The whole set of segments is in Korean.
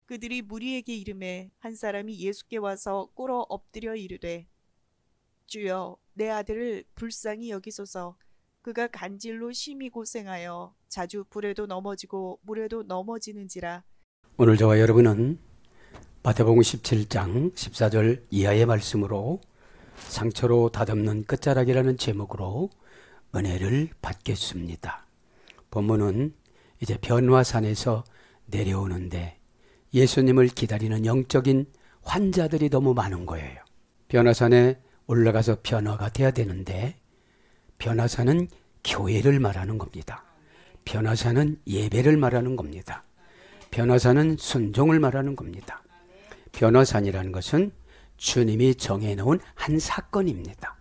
그들이 무리에게 이르매 한 사람이 예수께 와서 꿇어 엎드려 이르되 주여 내 아들을 불쌍히 여기소서. 그가 간질로 심히 고생하여 자주 불에도 넘어지고 물에도 넘어지는지라. 오늘 저와 여러분은 마태복음 17장 14절 이하의 말씀으로 상처로 다듬는 끝자락이라는 제목으로 은혜를 받겠습니다. 본문은 이제 변화산에서 내려오는데 예수님을 기다리는 영적인 환자들이 너무 많은 거예요. 변화산에 올라가서 변화가 돼야 되는데 변화산은 교회를 말하는 겁니다. 변화산은 예배를 말하는 겁니다. 변화산은 순종을 말하는 겁니다. 변화산이라는 것은 주님이 정해놓은 한 사건입니다.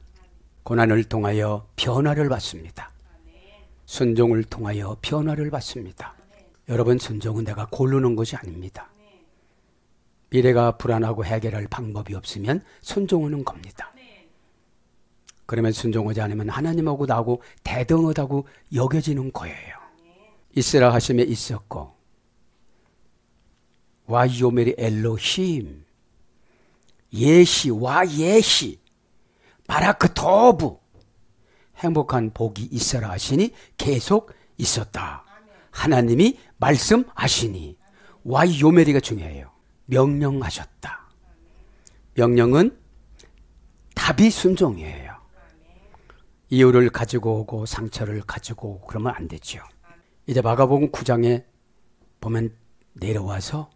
고난을 통하여 변화를 받습니다. 순종을 통하여 변화를 받습니다. 여러분, 순종은 내가 고르는 것이 아닙니다. 미래가 불안하고 해결할 방법이 없으면 순종하는 겁니다. 그러면 순종하지 않으면 하나님하고 나하고 대등하다고 여겨지는 거예요. 있으라 하심에 있었고 와이오메리 엘로힘 예시 와 예시 바라크 토부 행복한 복이 있어라 하시니 계속 있었다. 하나님이 말씀하시니 와이오메리가 중요해요. 명령하셨다. 명령은 답이 순종이에요. 이유를 가지고 오고 상처를 가지고 오고 그러면 안 되죠. 이제 마가복음 9장에 보면 내려와서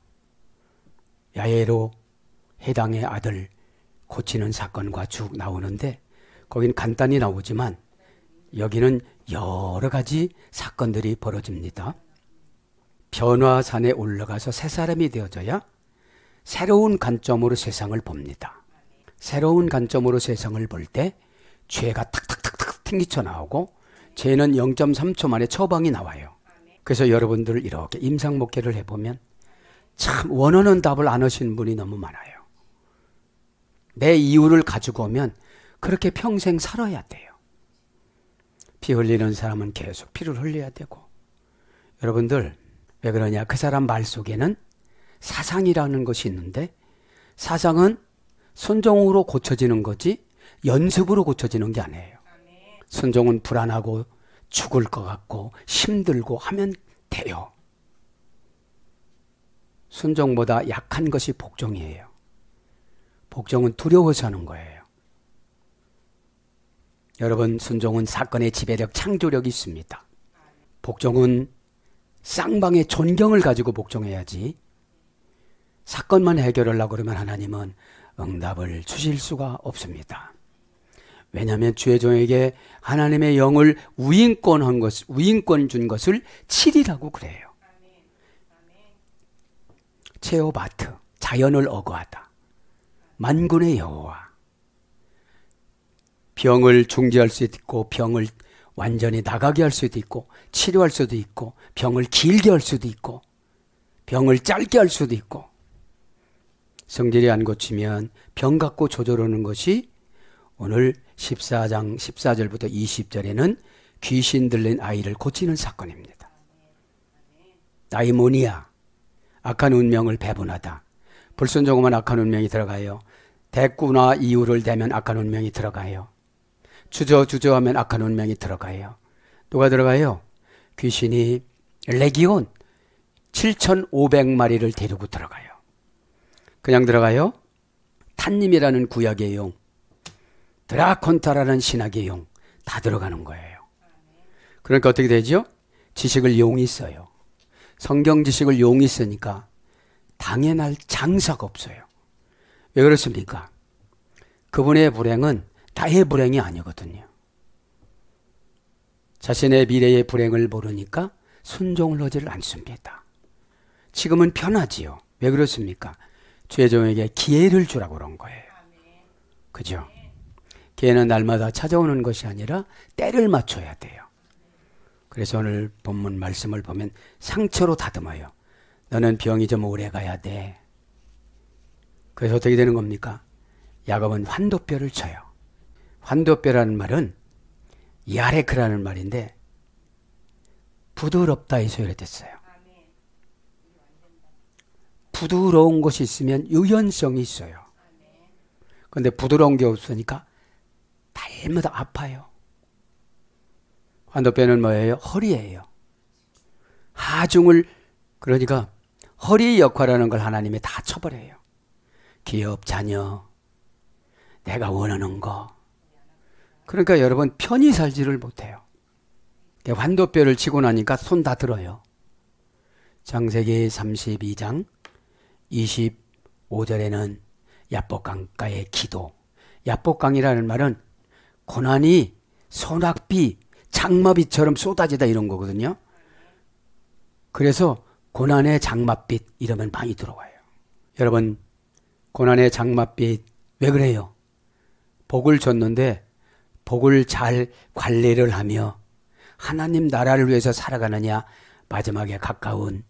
야이로 해당의 아들 고치는 사건과 쭉 나오는데 거기는 간단히 나오지만 여기는 여러 가지 사건들이 벌어집니다. 변화산에 올라가서 새 사람이 되어져야 새로운 관점으로 세상을 봅니다. 새로운 관점으로 세상을 볼 때 죄가 탁탁탁탁 튕기쳐 나오고 죄는 0.3초 만에 처방이 나와요. 그래서 여러분들 이렇게 임상 목회를 해보면 참 원하는 답을 안 하시는 분이 너무 많아요. 내 이유를 가지고 오면 그렇게 평생 살아야 돼요. 피 흘리는 사람은 계속 피를 흘려야 되고. 여러분들 왜 그러냐? 그 사람 말 속에는 사상이라는 것이 있는데 사상은 순종으로 고쳐지는 거지 연습으로 고쳐지는 게 아니에요. 순종은 불안하고 죽을 것 같고 힘들고 하면 돼요. 순종보다 약한 것이 복종이에요. 복종은 두려워서 하는 거예요. 여러분, 순종은 사건의 지배력, 창조력이 있습니다. 복종은 쌍방의 존경을 가지고 복종해야지 사건만 해결하려고 그러면 하나님은 응답을 주실 수가 없습니다. 왜냐하면 주의 종에게 하나님의 영을 우인권 준 것을 7이라고 그래요. 체오바트, 자연을 어거하다. 만군의 여호와. 병을 중지할 수도 있고 병을 완전히 나가게 할 수도 있고 치료할 수도 있고 병을 길게 할 수도 있고 병을 짧게 할 수도 있고 성질이 안 고치면 병 갖고 조절하는 것이 오늘 14장 14절부터 20절에는 귀신 들린 아이를 고치는 사건입니다. 다이모니아, 악한 운명을 배분하다. 불순종하면 악한 운명이 들어가요. 대꾸나 이유를 대면 악한 운명이 들어가요. 주저하면 악한 운명이 들어가요. 누가 들어가요? 귀신이 레기온 7,500마리를 데리고 들어가요. 그냥 들어가요? 탄님이라는 구약의 용, 드라콘타라는 신학의 용, 다 들어가는 거예요. 그러니까 어떻게 되죠? 지식을 용이 써요. 성경 지식을 용이 쓰니까 당연할 장사가 없어요. 왜 그렇습니까? 그분의 불행은 나의 불행이 아니거든요. 자신의 미래의 불행을 모르니까 순종을 하지를 않습니다. 지금은 편하지요. 왜 그렇습니까? 주의 종에게 기회를 주라고 그런 거예요. 그죠? 기회는 날마다 찾아오는 것이 아니라 때를 맞춰야 돼요. 그래서 오늘 본문 말씀을 보면 상처로 다듬어요. 너는 병이 좀 오래 가야 돼. 그래서 어떻게 되는 겁니까? 야곱은 환도뼈를 쳐요. 환도뼈라는 말은 야레크라는 말인데 부드럽다 해서 이래 됐어요. 부드러운 것이 있으면 유연성이 있어요. 그런데 부드러운 게 없으니까 날마다 아파요. 환도뼈는 뭐예요? 허리예요. 하중을, 그러니까 허리의 역할하는 걸 하나님이 다 쳐버려요. 기업, 자녀, 내가 원하는 거. 그러니까 여러분 편히 살지를 못해요. 환도뼈를 치고 나니까 손 다 들어요. 창세기 32장 25절에는 야복강가의 기도. 야복강이라는 말은 고난이 소낙비, 장마비처럼 쏟아지다 이런 거거든요. 그래서 고난의 장맛빛 이러면 많이 들어와요. 여러분, 고난의 장맛빛 왜 그래요? 복을 줬는데 복을 잘 관리를 하며 하나님 나라를 위해서 살아가느냐, 마지막에 가까운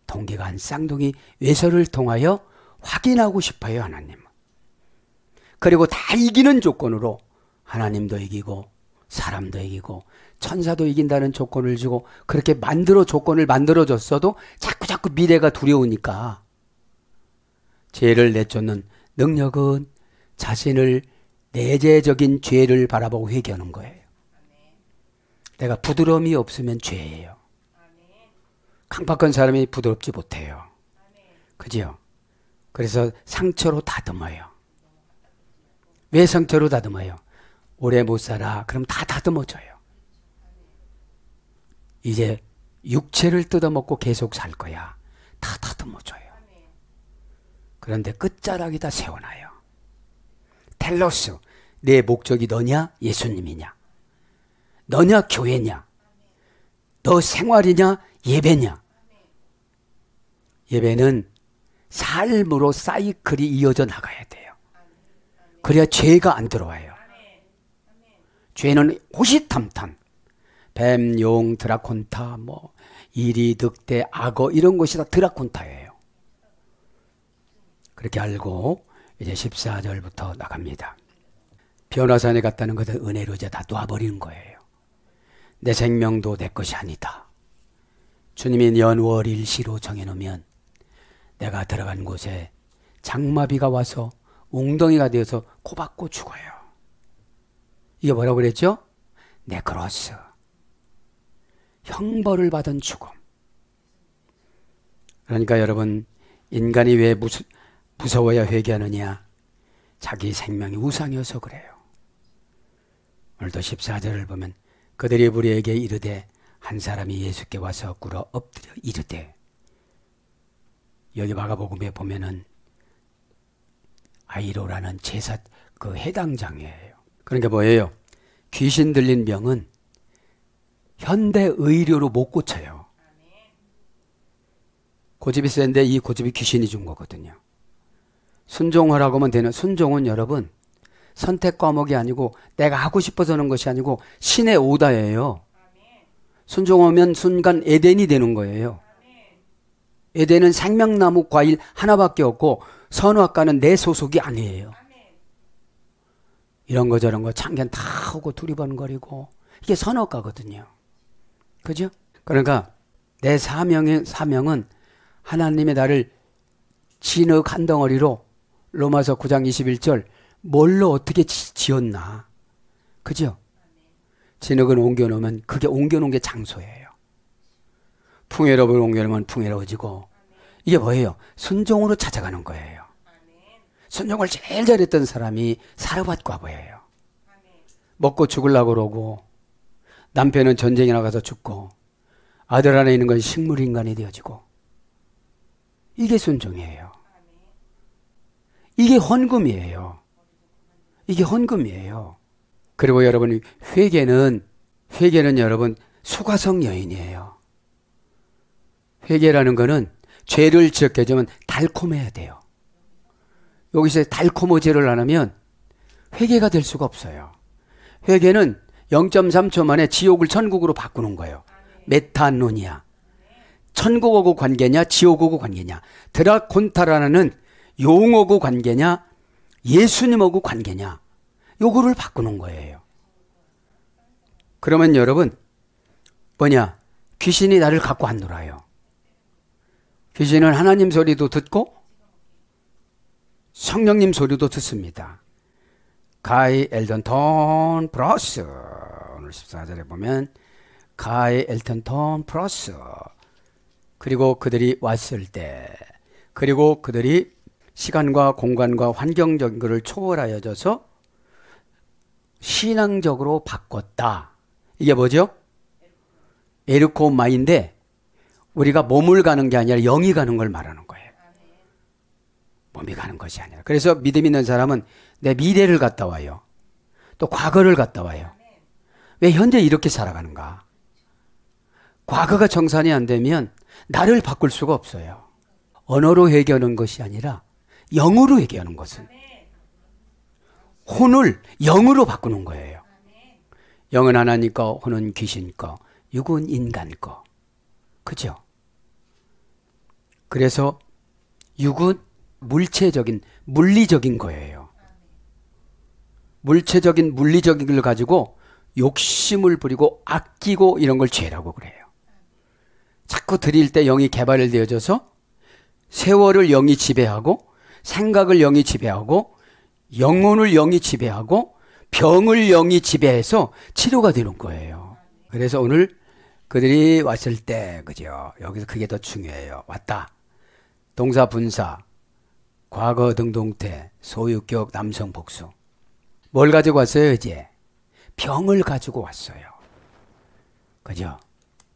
동기간 쌍둥이 외설을 통하여 확인하고 싶어요, 하나님. 그리고 다 이기는 조건으로 하나님도 이기고 사람도 이기고 천사도 이긴다는 조건을 주고 그렇게 조건을 만들어줬어도 자꾸 미래가 두려우니까 죄를 내쫓는 능력은 자신을 내재적인 죄를 바라보고 회개하는 거예요. 내가 부드러움이 없으면 죄예요. 강박한 사람이 부드럽지 못해요. 그죠? 그래서 상처로 다듬어요. 왜 상처로 다듬어요? 오래 못 살아. 그럼 다 다듬어져요. 이제 육체를 뜯어먹고 계속 살 거야. 다 다듬어줘요. 그런데 끝자락에다 세워놔요. 텔로스, 내 목적이 너냐? 예수님이냐? 너냐? 교회냐? 너 생활이냐? 예배냐? 예배는 삶으로 사이클이 이어져 나가야 돼요. 그래야 죄가 안 들어와요. 죄는 호시탐탐, 뱀, 용, 드라콘타, 이리, 늑대, 악어 이런 것이 다 드라콘타예요. 그렇게 알고 이제 14절부터 나갑니다. 변화산에 갔다는 것은 은혜로 이제 다 놔버리는 거예요. 내 생명도 내 것이 아니다. 주님이 연월 일시로 정해놓으면 내가 들어간 곳에 장마비가 와서 웅덩이가 되어서 코박고 죽어요. 이게 뭐라고 그랬죠? 네크로스. 형벌을 받은 죽음. 그러니까 여러분, 인간이 왜 무서워야 회개하느냐? 자기 생명이 우상이어서 그래요. 오늘도 14절을 보면 그들이 우리에게 이르되 한 사람이 예수께 와서 꿇어 엎드려 이르되, 여기 마가복음에 보면은 아이로라는 제사 그 해당장이에요. 그러니까 뭐예요? 귀신 들린 병은 현대 의료로 못 고쳐요. 고집이 센데 이 고집이 귀신이 준 거거든요. 순종하라고 하면 되는, 순종은 여러분 선택 과목이 아니고 내가 하고 싶어서 하는 것이 아니고 신의 오다예요. 순종하면 순간 에덴이 되는 거예요. 에덴은 생명나무 과일 하나밖에 없고 선악과는 내 소속이 아니에요. 이런 거 저런 거 참견 다 하고 두리번거리고 이게 선악과거든요. 그죠? 그러니까 내 사명은 하나님의 나를 진흙 한 덩어리로 로마서 9장 21절 뭘로 어떻게 지었나. 그죠? 진흙은 옮겨놓으면 그게 옮겨놓은 게 장소예요. 풍요롭을 옮겨놓으면 풍요로워지고 이게 뭐예요? 순종으로 찾아가는 거예요. 순종을 제일 잘했던 사람이 사르밧 과부예요. 먹고 죽으려고 그러고 남편은 전쟁에 나가서 죽고 아들 안에 있는 건 식물인간이 되어지고 이게 순종이에요. 이게 헌금이에요. 이게 헌금이에요. 그리고 여러분 회개는 여러분 수가성 여인이에요. 회개라는 거는 죄를 지었게 되면 달콤해야 돼요. 여기서 달콤어제를 안 하면 회개가 될 수가 없어요. 회개는 0.3초 만에 지옥을 천국으로 바꾸는 거예요. 메타노니아. 천국하고 관계냐 지옥하고 관계냐. 드라콘타라는 용어하고 관계냐 예수님하고 관계냐. 요거를 바꾸는 거예요. 그러면 여러분 귀신이 나를 갖고 안 놀아요. 귀신은 하나님 소리도 듣고 성령님 소리도 듣습니다. 가이 엘턴 브러스, 오늘 14절에 보면 가이 엘턴 브러스, 그리고 그들이 왔을 때, 그리고 그들이 시간과 공간과 환경적인 것을 초월하여져서 신앙적으로 바꿨다. 이게 뭐죠? 에르코마인데 우리가 몸을 가는 게 아니라 영이 가는 걸 말하는 거예요. 몸이 가는 것이 아니라. 그래서 믿음 있는 사람은 내 미래를 갔다 와요. 또 과거를 갔다 와요. 왜 현재 이렇게 살아가는가? 과거가 정산이 안 되면 나를 바꿀 수가 없어요. 언어로 회개하는 것이 아니라 영으로 회개하는 것은 혼을 영으로 바꾸는 거예요. 영은 하나님 거, 혼은 귀신 거, 육은 인간 거. 그죠? 그래서 육은 물체적인, 물리적인 거예요. 물체적인, 물리적인 걸 가지고 욕심을 부리고 아끼고 이런 걸 죄라고 그래요. 자꾸 드릴 때 영이 개발되어져서 세월을 영이 지배하고 생각을 영이 지배하고 영혼을 영이 지배하고 병을 영이 지배해서 치료가 되는 거예요. 그래서 오늘 그들이 왔을 때, 그죠? 여기서 그게 더 중요해요. 왔다. 동사, 분사, 과거 등동태, 소유격, 남성, 복수. 뭘 가지고 왔어요, 이제? 병을 가지고 왔어요. 그죠?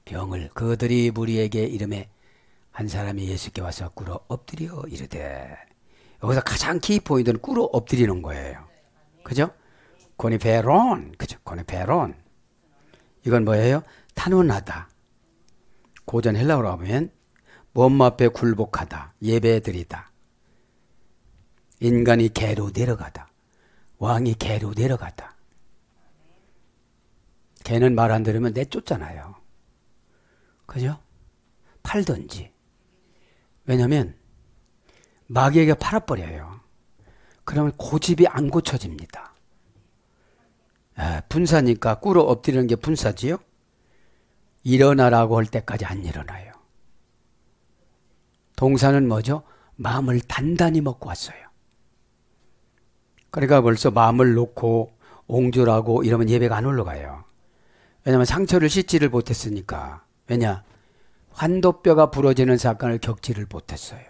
병을. 그들이 무리에게 이름에 한 사람이 예수께 와서 꿇어 엎드려 이르되. 여기서 가장 키포인트는 꿇어 엎드리는 거예요. 그죠? 고니페론. 그죠? 고니페론. 이건 뭐예요? 탄원하다. 고전 헬라어로 하면 몸 앞에 굴복하다. 예배드리다. 인간이 개로 내려가다. 왕이 개로 내려가다. 개는 말 안 들으면 내쫓잖아요. 그죠? 팔든지. 왜냐면 마귀에게 팔아버려요. 그러면 고집이 안 고쳐집니다. 분사니까 꿇어 엎드리는 게 분사지요? 일어나라고 할 때까지 안 일어나요. 동사는 뭐죠? 마음을 단단히 먹고 왔어요. 그러니까 벌써 마음을 놓고 옹졸하고 이러면 예배가 안 올라가요. 왜냐하면 상처를 씻지를 못했으니까. 왜냐? 환도뼈가 부러지는 사건을 겪지를 못했어요.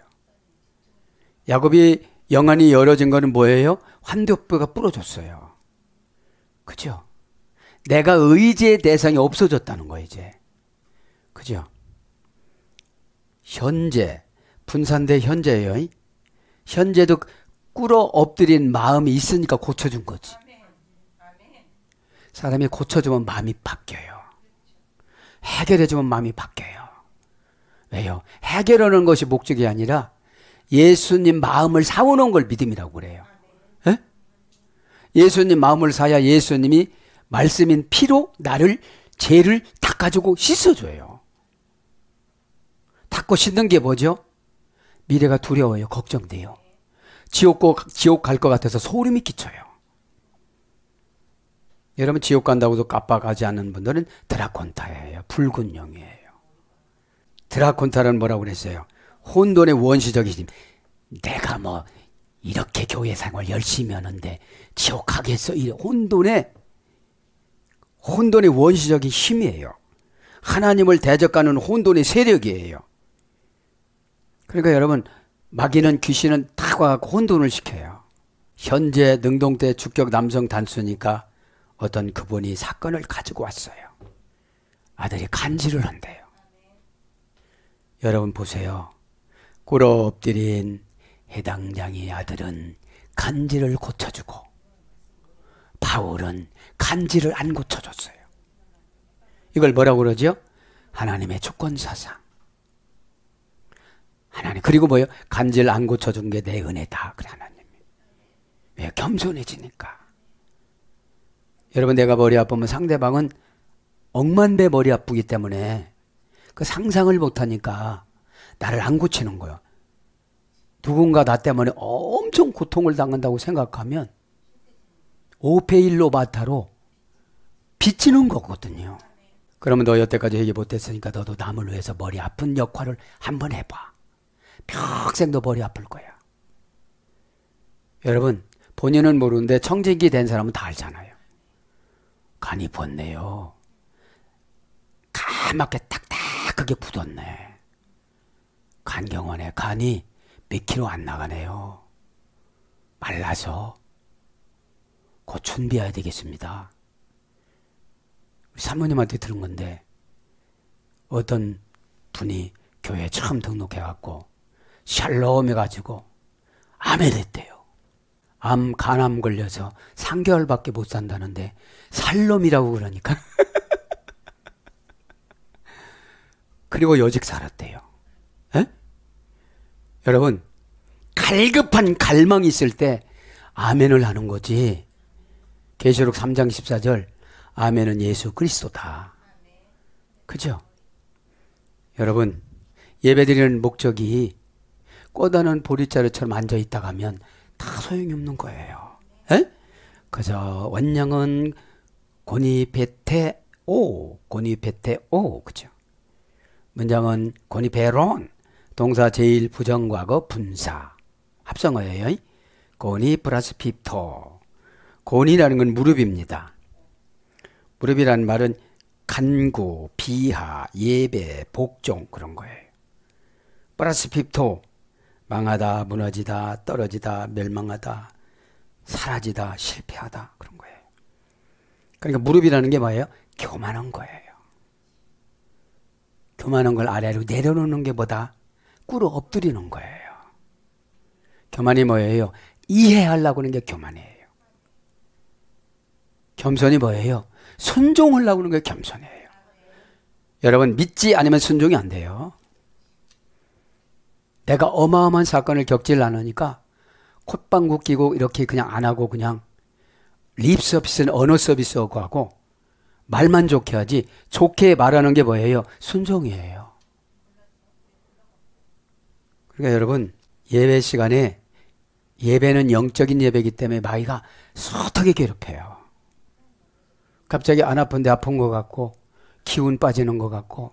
야곱이 영안이 열어진 거는 뭐예요? 환도뼈가 부러졌어요. 그죠? 내가 의지의 대상이 없어졌다는 거예요, 이제. 그죠? 현재, 분산대 현재예요. 현재도 꿇어 엎드린 마음이 있으니까 고쳐준 거지. 사람이 고쳐주면 마음이 바뀌어요. 해결해주면 마음이 바뀌어요. 왜요? 해결하는 것이 목적이 아니라 예수님 마음을 사오는 걸 믿음이라고 그래요. 에? 예수님 마음을 사야 예수님이 말씀인 피로 나를 죄를 닦아주고 씻어줘요. 닦고 씻는 게 뭐죠? 미래가 두려워요. 걱정돼요. 지옥 갈 것 같아서 소름이 끼쳐요. 여러분 지옥 간다고도 깜빡하지 않는 분들은 드라콘타예요. 붉은 영이에요. 드라콘타는 뭐라고 그랬어요? 혼돈의 원시적인 힘. 내가 뭐 이렇게 교회 생활 열심히 하는데 지옥 가겠어? 이 혼돈의 원시적인 힘이에요. 하나님을 대적하는 혼돈의 세력이에요. 그러니까 여러분 마귀는 귀신은 다 와서 혼돈을 시켜요. 현재 능동태 주격 남성 단수니까 어떤 그분이 사건을 가지고 왔어요. 아들이 간질을 한대요. 여러분 보세요. 꿇어 엎드린 해당장의 아들은 간질을 고쳐주고 바울은 간질을 안 고쳐줬어요. 이걸 뭐라고 그러죠? 하나님의 주권사상. 하나님 그리고 뭐예요? 간질 안 고쳐준 게 내 은혜다. 그래 하나님이. 왜? 겸손해지니까. 여러분 내가 머리 아프면 상대방은 억만배 머리 아프기 때문에 그 상상을 못하니까 나를 안 고치는 거예요. 누군가 나 때문에 엄청 고통을 당한다고 생각하면 5대1로 바타로 비치는 거거든요. 그러면 너 여태까지 얘기 못했으니까 너도 남을 위해서 머리 아픈 역할을 한번 해봐. 평생 너 머리 아플 거야. 여러분, 본인은 모르는데 청진기 된 사람은 다 알잖아요. 간이 벗네요. 까맣게 딱딱하게 굳었네. 간경원에 간이 몇 킬로 안 나가네요. 말라서 곧 준비해야 되겠습니다. 우리 사모님한테 들은 건데 어떤 분이 교회에 처음 등록해갖고 샬롬 해가지고 암에 됐대요. 간암 걸려서 3개월밖에 못 산다는데 살롬이라고 그러니까 그리고 여직 살았대요. 에? 여러분, 갈급한 갈망이 있을 때 아멘을 하는 거지. 계시록 3장 14절 아멘은 예수 그리스도다. 그죠? 여러분, 예배드리는 목적이 꼬다는 보리자루처럼 앉아있다 가면 다 소용이 없는 거예요. 에? 그저 원령은 고니베테오, 그죠? 문장은 고니베론, 동사 제일 부정과거 분사, 합성어예요. 고니 플러스 핍토. 고니라는 건 무릎입니다. 무릎이라는 말은 간구, 비하, 예배, 복종 그런 거예요. 플러스 핍토, 망하다, 무너지다, 떨어지다, 멸망하다, 사라지다, 실패하다 그런 거예요. 그러니까 무릎이라는 게 뭐예요? 교만한 거예요. 교만한 걸 아래로 내려놓는 게 보다 꿇어 엎드리는 거예요. 교만이 뭐예요? 이해하려고 하는 게 교만이에요. 겸손이 뭐예요? 순종하려고 하는 게 겸손이에요. 여러분, 믿지 않으면 순종이 안 돼요. 내가 어마어마한 사건을 겪질 않으니까 콧방구 끼고 이렇게 그냥 안 하고 그냥 립 서비스는 언어 서비스하고 하고 말만 좋게 하지 좋게 말하는 게 뭐예요? 순종이에요. 그러니까 여러분, 예배 시간에 예배는 영적인 예배이기 때문에 마귀가 숱하게 괴롭혀요. 갑자기 안 아픈데 아픈 것 같고 기운 빠지는 것 같고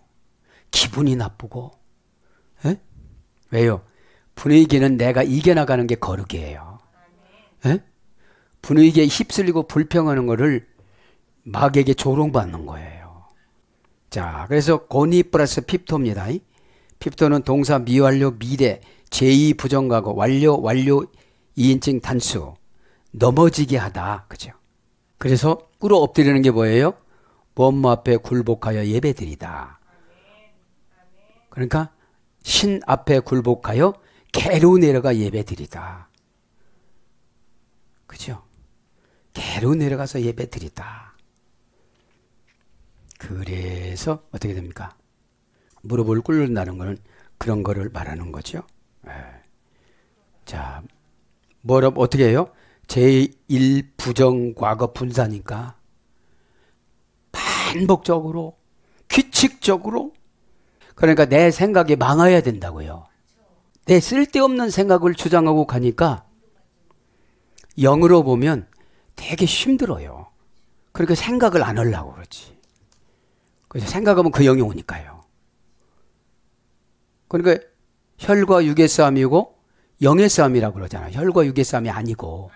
기분이 나쁘고 에? 왜요? 분위기는 내가 이겨나가는 게 거룩이에요. 에? 분위기에 휩쓸리고 불평하는 거를 마귀에게 조롱받는 거예요. 자, 그래서 고니 플러스 핍토입니다. 핍토는 동사 미완료 미래 제2 부정과거 완료 2인칭 단수 넘어지게 하다. 그죠? 그래서 꿇어 엎드리는 게 뭐예요? 뭐뭐 앞에 굴복하여 예배드리다. 그러니까 신 앞에 굴복하여 개로 내려가 예배드리다. 그죠? 개로 내려가서 예배드리다. 그래서 어떻게 됩니까? 무릎을 꿇는다는 것은 그런 거를 말하는 거죠. 네. 자, 어떻게 해요? 제1 부정 과거 분사니까 반복적으로 규칙적으로 그러니까 내 생각이 망해야 된다고요. 내 쓸데없는 생각을 주장하고 가니까 영으로 보면 되게 힘들어요. 그러니까 생각을 안 하려고 그러지. 그래서 생각하면 그 영이 오니까요. 그러니까 혈과 육의 싸움이고 영의 싸움이라고 그러잖아요. 혈과 육의 싸움이 아니고.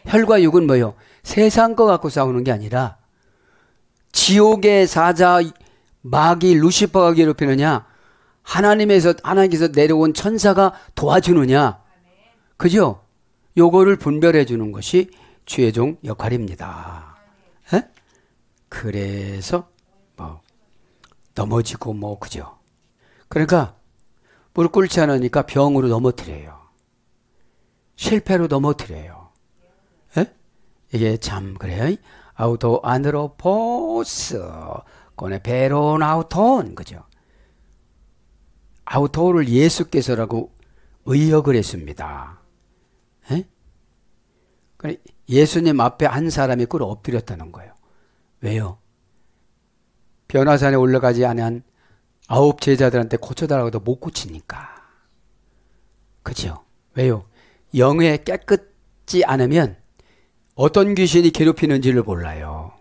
혈과 육은 뭐예요? 세상 거 갖고 싸우는 게 아니라 지옥의 사자 마귀 루시퍼가 괴롭히느냐 하나님께서 내려온 천사가 도와주느냐. 그죠? 요거를 분별해 주는 것이 주의 종 역할입니다. 에? 그래서 넘어지고 그죠? 그러니까 무릎 꿇지 않으니까 병으로 넘어뜨려요. 실패로 넘어뜨려요. 에? 이게 참 그래요. 아우토 안으로 포스 거네 베론 아우톤 그죠? 아우토를 예수께서라고 의역을 했습니다. 에? 예수님 앞에 한 사람이 꿇어 엎드렸다는 거예요. 왜요? 변화산에 올라가지 않은 9 제자들한테 고쳐달라고 해도 못 고치니까. 그죠? 왜요? 영에 깨끗지 않으면 어떤 귀신이 괴롭히는지를 몰라요.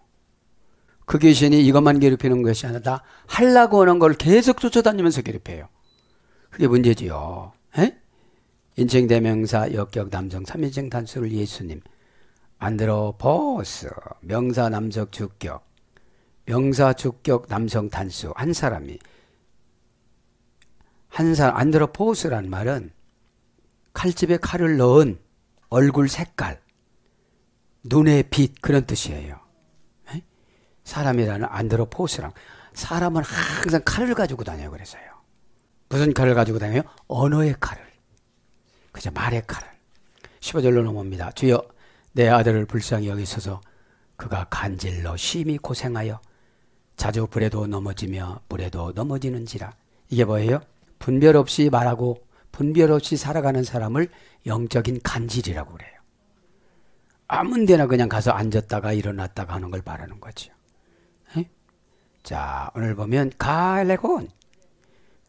그 귀신이 이것만 괴롭히는 것이 아니라 하려고 하는 걸 계속 쫓아다니면서 괴롭혀요. 그게 문제지요. 에? 인칭 대명사 역격 남성 3인칭 단수를 예수님. 안드로포스 명사 남성 주격. 명사 주격 남성 단수. 한 사람이. 안드로포스라는 말은 칼집에 칼을 넣은 얼굴 색깔, 눈의 빛 그런 뜻이에요. 사람이라는 안드로포스랑. 사람은 항상 칼을 가지고 다녀요. 그래서요. 무슨 칼을 가지고 다녀요? 언어의 칼을. 그죠? 말의 칼을. 15절로 넘어옵니다. 주여 내 아들을 불쌍히 여기소서. 그가 간질로 심히 고생하여 자주 불에도 넘어지며 물에도 넘어지는지라. 이게 뭐예요? 분별 없이 말하고 분별 없이 살아가는 사람을 영적인 간질이라고 그래요. 아무 데나 그냥 가서 앉았다가 일어났다가 하는 걸 말하는 거죠. 에? 자, 오늘 보면 가엘레곤.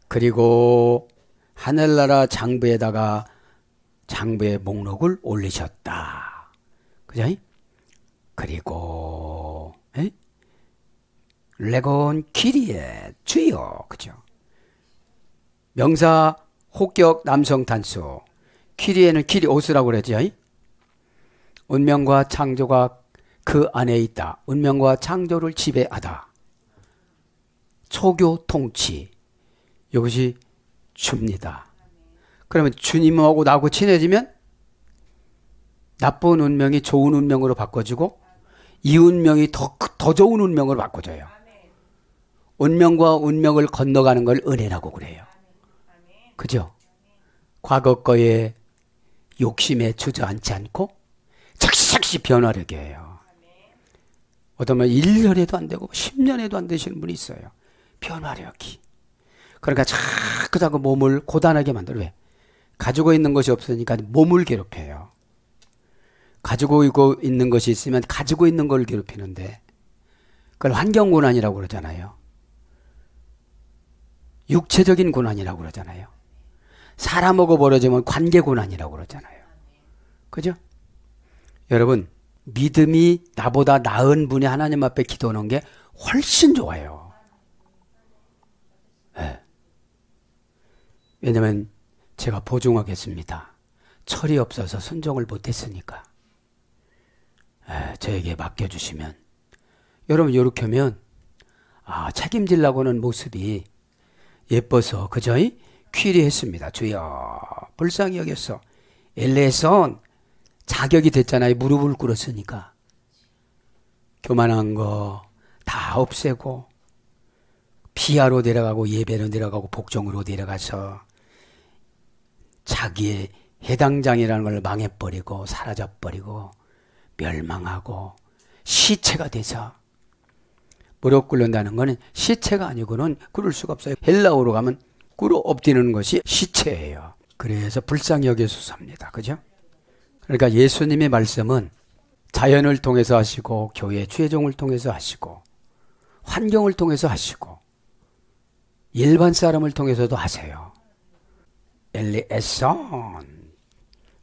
그리고 하늘나라 장부에다가 장부의 목록을 올리셨다. 그죠? 그리고 레곤 키리에 주여. 그죠? 명사 혹격 남성 단수. 키리에는 키리오스라고 그러죠. 운명과 창조가 그 안에 있다. 운명과 창조를 지배하다. 초교 통치. 이것이 주입니다. 그러면 주님하고 나하고 친해지면 나쁜 운명이 좋은 운명으로 바꿔주고 이 운명이 더 좋은 운명으로 바꿔줘요. 운명과 운명을 건너가는 걸 은혜라고 그래요. 그죠? 과거 거에 욕심에 주저앉지 않고 즉시 변화되게 해요. 어떤 분 1년에도 안 되고 10년에도 안 되시는 분이 있어요. 변화력이. 그러니까 자꾸 몸을 고단하게 만들어. 왜? 가지고 있는 것이 없으니까 몸을 괴롭혀요. 가지고 있는 것이 있으면 가지고 있는 걸 괴롭히는데 그걸 환경고난이라고 그러잖아요. 육체적인 고난이라고 그러잖아요. 사람하고 벌어지면 관계고난이라고 그러잖아요. 그죠? 여러분, 믿음이 나보다 나은 분이 하나님 앞에 기도하는 게 훨씬 좋아요. 네. 왜냐면 제가 보증하겠습니다. 철이 없어서 순종을 못했으니까. 저에게 맡겨주시면. 여러분 이렇게 하면 책임지려고 하는 모습이 예뻐서 그저 퀴리했습니다. 주여 불쌍히 여겼어. 엘레손 자격이 됐잖아요. 무릎을 꿇었으니까. 교만한 거 다 없애고 비하로 내려가고 예배로 내려가고 복종으로 내려가서 자기의 해당장이라는 걸 망해버리고 사라져버리고 멸망하고 시체가 돼서 무릎 꿇는다는 것은 시체가 아니고는 꿇을 수가 없어요. 헬라어로 가면 꿇어 엎드리는 것이 시체예요. 그래서 불쌍히 여겨서 합니다. 그죠? 그러니까 예수님의 말씀은 자연을 통해서 하시고 교회 최종을 통해서 하시고 환경을 통해서 하시고 일반 사람을 통해서도 하세요. 엘리에손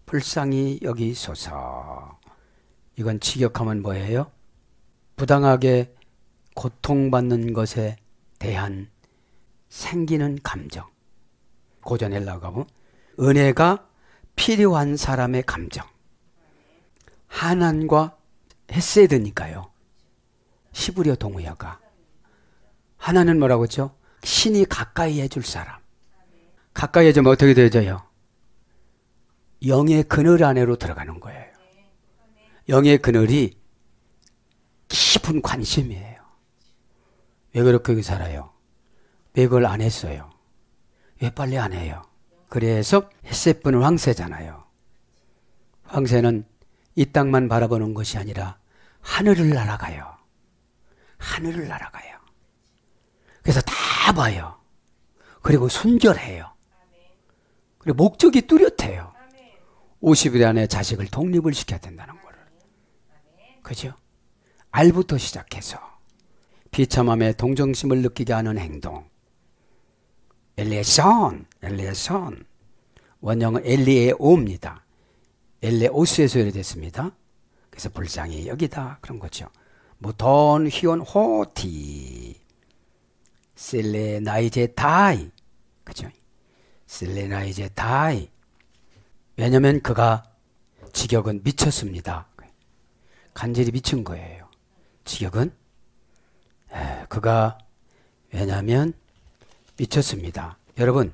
불쌍히 여기소서. 이건 직역하면 뭐예요? 부당하게 고통받는 것에 대한 생기는 감정. 고전 헬라어 가보면 은혜가 필요한 사람의 감정. 하난과 헤세드니까요. 시브리어 동의어가. 하나는 뭐라고 했죠? 신이 가까이 해줄 사람. 가까이 해주면 어떻게 되져요? 영의 그늘 안으로 들어가는 거예요. 영의 그늘이 깊은 관심이에요. 왜 그렇게 살아요? 왜 그걸 안 했어요? 왜 빨리 안 해요? 그래서 헷세분은 황새잖아요. 황새는 이 땅만 바라보는 것이 아니라 하늘을 날아가요. 하늘을 날아가요. 그래서 다 봐요. 그리고 순결해요. 그리고 목적이 뚜렷해요. 50일 안에 자식을 독립을 시켜야 된다는 거를. 그죠? 알부터 시작해서 비참함에 동정심을 느끼게 하는 행동. 엘리에손, 엘리에손. 원형은 엘리에오입니다. 엘레오스에서 이래됐습니다. 그래서 불쌍히 여기다 그런 거죠. 무톤 히온 호티 셀레나이제 다이. 그죠? 셀레나이제 다이. 왜냐하면 그가 지격은 미쳤습니다. 간질이 미친 거예요. 지격은 그가 왜냐하면 미쳤습니다. 여러분,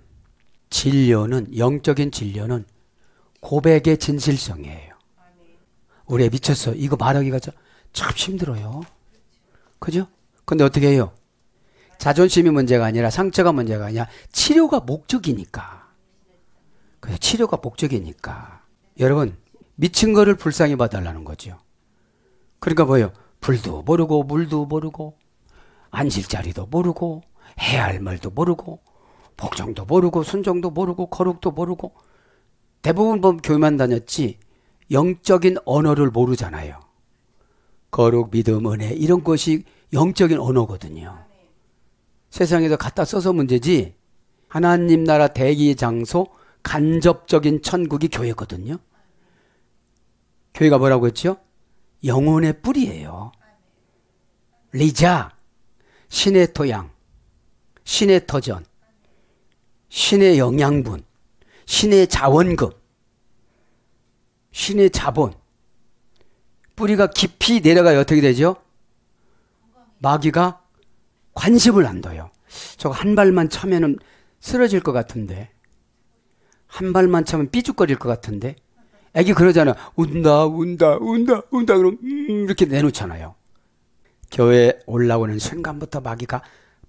진료는, 영적인 진료는 고백의 진실성이에요. 우리에 미쳤어. 이거 말하기가 참 힘들어요. 그죠? 근데 어떻게 해요? 자존심이 문제가 아니라 상처가 문제가 아니라 치료가 목적이니까. 그래서 치료가 목적이니까. 여러분, 미친 거를 불쌍히 봐달라는 거죠. 그러니까 뭐예요? 불도 모르고 물도 모르고 앉을 자리도 모르고 해야 할 말도 모르고 복종도 모르고 순종도 모르고 거룩도 모르고 대부분 보면 교회만 다녔지 영적인 언어를 모르잖아요. 거룩, 믿음, 은혜 이런 것이 영적인 언어거든요. 세상에서 갖다 써서 문제지 하나님 나라 대기 장소 간접적인 천국이 교회거든요. 교회가 뭐라고 했죠? 영혼의 뿌리예요. 리자, 신의 토양, 신의 터전, 신의 영양분, 신의 자원금, 신의 자본. 뿌리가 깊이 내려가야 어떻게 되죠? 마귀가 관심을 안 둬요. 저거 한 발만 차면은 쓰러질 것 같은데, 한 발만 차면 삐죽거릴 것 같은데, 애기 그러잖아. 운다, 운다, 운다, 운다. 그럼 이렇게 내놓잖아요. 교회에 올라오는 순간부터 마귀가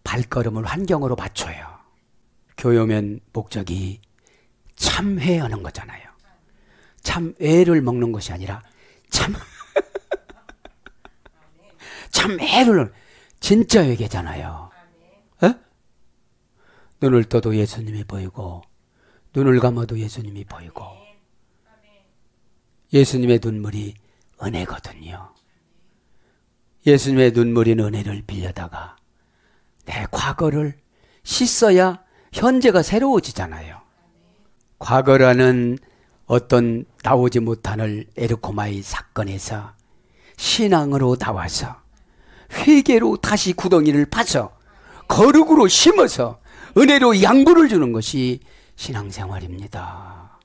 발걸음을 환경으로 맞춰요. 교회 오면 목적이 참회하는 거잖아요. 참회를 먹는 것이 아니라 참회를 진짜 회개잖아요. 에? 눈을 떠도 예수님이 보이고 눈을 감아도 예수님이 보이고 예수님의 눈물이 은혜거든요. 예수님의 눈물인 은혜를 빌려다가 내 과거를 씻어야 현재가 새로워지잖아요. 과거라는 어떤 나오지 못하는 에르코마이 사건에서 신앙으로 나와서 회개로 다시 구덩이를 파서 거룩으로 심어서 은혜로 양보를 주는 것이 신앙생활입니다.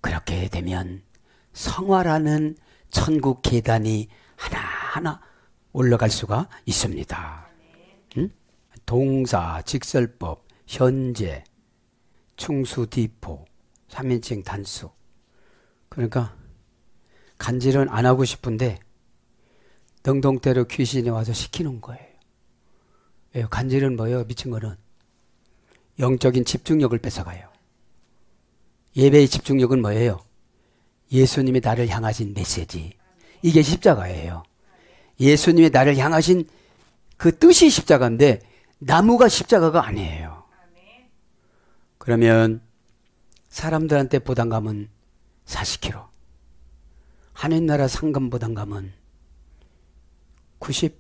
그렇게 되면 성화라는 천국 계단이 하나하나 올라갈 수가 있습니다. 응? 동사, 직설법, 현재, 충수, 디포, 3인칭 단수. 그러니까 간질은 안 하고 싶은데 덩덩대로 귀신이 와서 시키는 거예요. 왜요? 간질은 뭐예요? 미친 거는 영적인 집중력을 뺏어가요. 예배의 집중력은 뭐예요? 예수님이 나를 향하신 메시지. 이게 십자가예요. 예수님이 나를 향하신 그 뜻이 십자가인데 나무가 십자가가 아니에요. 그러면 사람들한테 부담감은 40kg. 하늘나라 상금 부담감은 95%,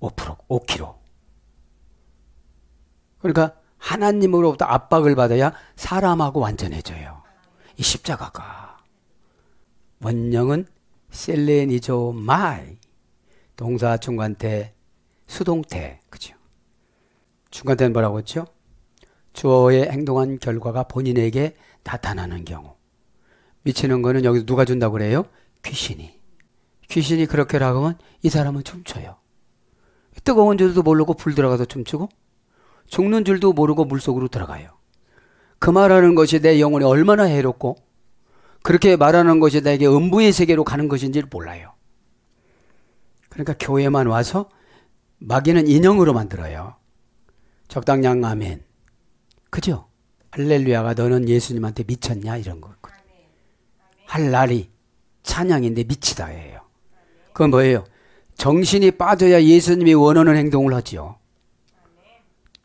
5kg. 그러니까 하나님으로부터 압박을 받아야 사람하고 완전해져요. 이 십자가가. 원령은 셀레니조 마이. 동사 중간태, 수동태. 그죠? 중간태는 뭐라고 했죠? 주어의 행동한 결과가 본인에게 나타나는 경우. 미치는 거는 여기서 누가 준다고 그래요? 귀신이. 귀신이 그렇게 하면 이 사람은 춤춰요. 뜨거운 줄도 모르고 불 들어가서 춤추고 죽는 줄도 모르고 물속으로 들어가요. 그 말하는 것이 내 영혼에 얼마나 해롭고 그렇게 말하는 것이 나에게 음부의 세계로 가는 것인지를 몰라요. 그러니까 교회만 와서 마귀는 인형으로 만들어요. 적당량 아멘. 그죠? 할렐루야가 너는 예수님한테 미쳤냐? 이런 거. 할 날이 찬양인데 미치다예요. 그건 뭐예요? 정신이 빠져야 예수님이 원하는 행동을 하지요.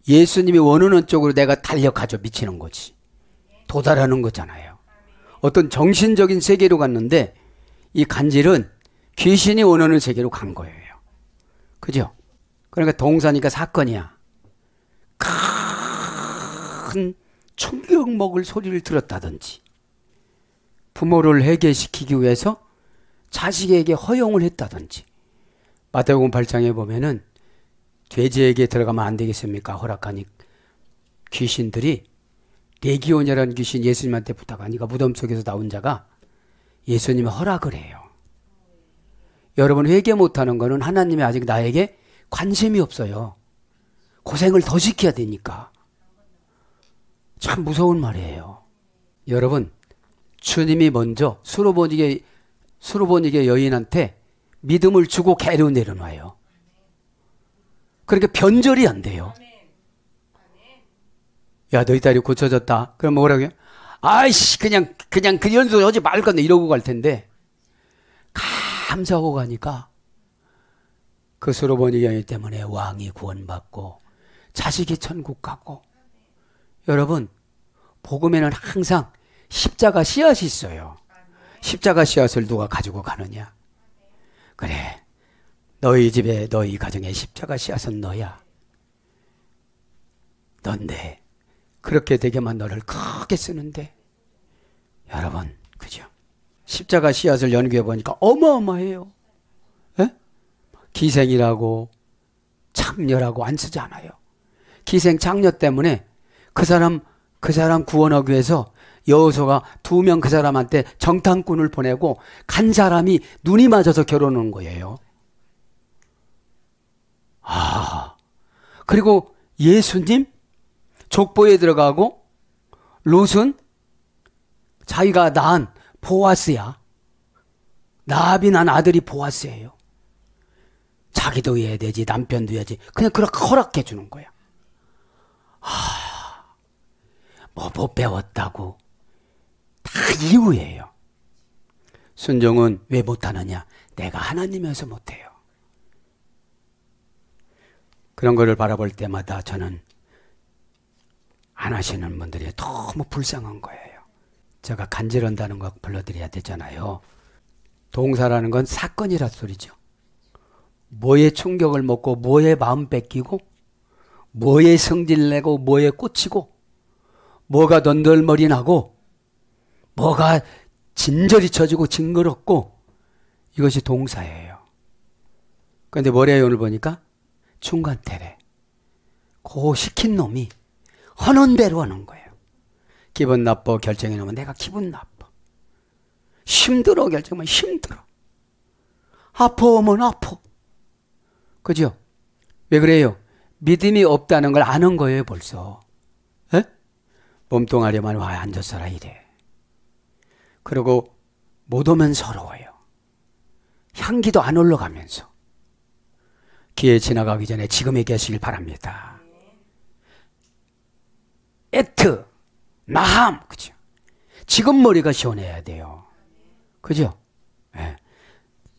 예수님이 원하는 쪽으로 내가 달려가죠. 미치는 거지. 도달하는 거잖아요. 어떤 정신적인 세계로 갔는데 이 간질은 귀신이 원하는 세계로 간 거예요. 그죠? 그러니까 동사니까 사건이야. 큰 충격 먹을 소리를 들었다든지 부모를 회개시키기 위해서 자식에게 허용을 했다든지 마태복음 8장에 보면은 돼지에게 들어가면 안 되겠습니까? 허락하니 귀신들이 레기온이라는 귀신 예수님한테 부탁하니까 무덤 속에서 나온 자가 예수님이 허락을 해요. 여러분, 회개 못하는 거는 하나님이 아직 나에게 관심이 없어요. 고생을 더 시켜야 되니까. 참 무서운 말이에요. 여러분, 주님이 먼저 수로보니게 여인한테 믿음을 주고 개로 내려놔요. 그러니까 변절이 안 돼요. 야, 너희 딸이 고쳐졌다. 그럼 뭐라고요? 아이씨, 그냥 그 연소 하지 말 건데 이러고 갈 텐데, 감사하고 가니까 그 수로보니 여인 때문에 왕이 구원받고 자식이 천국 가고. 여러분, 복음에는 항상 십자가 씨앗이 있어요. 십자가 씨앗을 누가 가지고 가느냐? 그래, 너희 집에 너희 가정에 십자가 씨앗은 너야. 넌데 그렇게 되게만 너를 크게 쓰는데. 여러분, 그죠? 십자가 씨앗을 연구해 보니까 어마어마해요. 에? 기생이라고 창녀라고 안 쓰지 않아요. 기생 창녀 때문에 그 사람 구원하기 위해서 여호수아가 2명 그 사람한테 정탐꾼을 보내고 간 사람이 눈이 맞아서 결혼한 거예요. 그리고 예수님 족보에 들어가고 롯은 자기가 낳은 보아스야. 나합이 난 아들이 보아스예요. 자기도 해야 되지, 남편도 해야지. 그냥 그렇게 허락해 주는 거야. 못 배웠다고. 다 이유예요. 순종은 왜 못하느냐? 내가 하나님이어서 못해요. 그런 거를 바라볼 때마다 저는 안 하시는 분들이 너무 불쌍한 거예요. 제가 간질한다는 거 불러드려야 되잖아요. 동사라는 건 사건이라 소리죠. 뭐에 충격을 먹고 뭐에 마음 뺏기고 뭐에 성질 내고 뭐에 꽂히고 뭐가 넌덜머리 나고 뭐가 진저리 쳐지고 징그럽고, 이것이 동사예요. 그런데 뭐래요? 오늘 보니까 중간태래. 그 시킨 놈이 하는 대로 하는 거예요. 기분 나빠 결정해 놓으면 내가 기분 나빠. 힘들어 결정하면 힘들어. 아파하면 아파. 그죠? 왜 그래요? 믿음이 없다는 걸 아는 거예요, 벌써. 에? 몸뚱아리만 와 앉았어라 이래. 그리고 못 오면 서러워요. 향기도 안 올라가면서. 기회 지나가기 전에 지금에 계시길 바랍니다. 에트, 나함, 그죠? 지금 머리가 시원해야 돼요. 그죠? 네.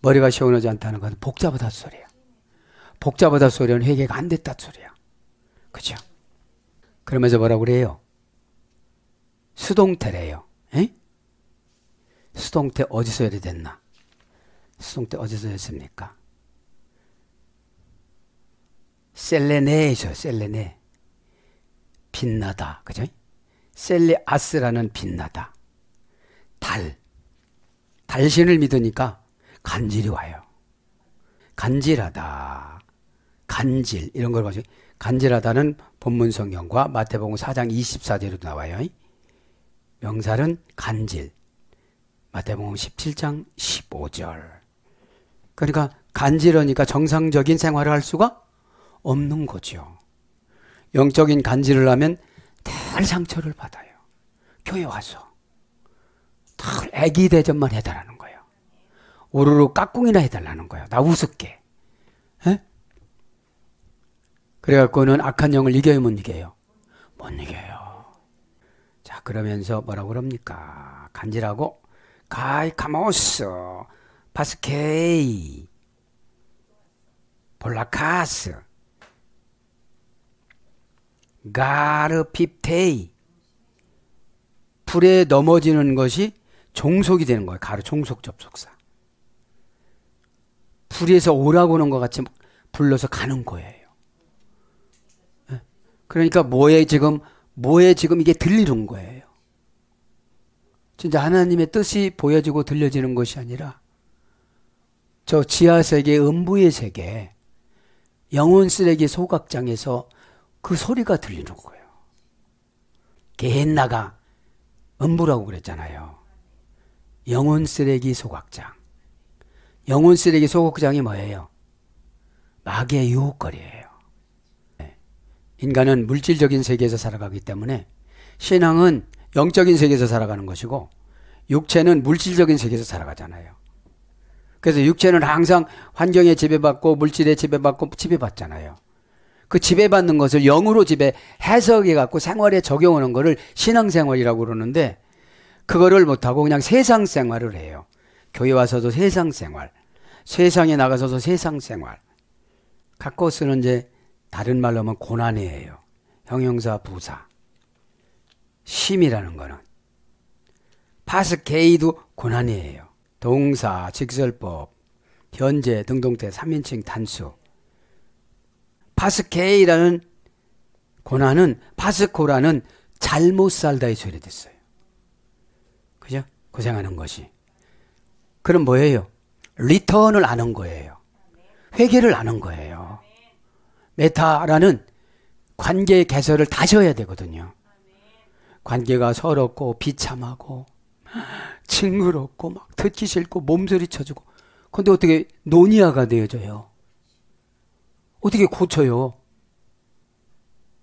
머리가 시원하지 않다는 건 복잡하다 소리야. 복잡하다 소리는 회개가 안 됐다 소리야. 그죠? 그러면서 뭐라고 그래요? 수동태래요. 에? 수동태 어디서 해야 됐나? 수동태 어디서 했습니까? 셀레네에서 셀레네. 빛나다. 그죠? 셀레아스라는 빛나다. 달신을 믿으니까 간질이 와요. 간질하다. 간질. 이런 걸 보죠. 간질하다는 본문 성경과 마태복음 4장 24절에도 나와요. 명사는 간질. 마태복음 17장 15절. 그러니까 간질하니까 정상적인 생활을 할 수가 없는 거죠. 영적인 간질을 하면 늘 상처를 받아요. 교회 와서 늘 애기 대접만 해달라는 거예요. 우르르 깍꿍이나 해달라는 거예요. 나 우습게. 에? 그래갖고는 악한 영을 이겨요, 못 이겨요? 못 이겨요. 자, 그러면서 뭐라고 그럽니까? 간질하고 가이카모스 파스케이 볼라카스 가르핍테이. 불에 넘어지는 것이 종속이 되는 거예요. 가르 종속 접속사. 불에서 오라고 하는 것 같이 불러서 가는 거예요. 그러니까 뭐에 지금 이게 들리는 거예요. 진짜 하나님의 뜻이 보여지고 들려지는 것이 아니라 저 지하세계, 음부의 세계, 영혼 쓰레기 소각장에서 그 소리가 들리는 거예요. 게헨나가 음부라고 그랬잖아요. 영혼 쓰레기 소각장. 영혼 쓰레기 소각장이 뭐예요? 마귀의 유혹거리예요. 인간은 물질적인 세계에서 살아가기 때문에 신앙은 영적인 세계에서 살아가는 것이고 육체는 물질적인 세계에서 살아가잖아요. 그래서 육체는 항상 환경에 지배받고 물질에 지배받고 지배받잖아요. 그 지배받는 것을 영으로 해석해 갖고 생활에 적용하는 것을 신앙생활이라고 그러는데 그거를 못하고 그냥 세상 생활을 해요. 교회 와서도 세상 생활, 세상에 나가서도 세상 생활. 갖고 쓰는 이제 다른 말로 하면 고난이에요. 형용사 부사. 심이라는 거는. 파스케이도 고난이에요. 동사, 직설법, 현재, 등동태, 3인칭 단수. 파스케이라는 고난은 파스코라는 잘못 살다의 소리 됐어요. 그죠? 고생하는 것이. 그럼 뭐예요? 리턴을 안 한 거예요. 회개를 안 한 거예요. 메타라는 관계 개설을 다시 해야 되거든요. 관계가 서럽고 비참하고 징그럽고 막 듣기 싫고 몸소리 쳐주고 근데 어떻게 논의화가 되어져요? 어떻게 고쳐요?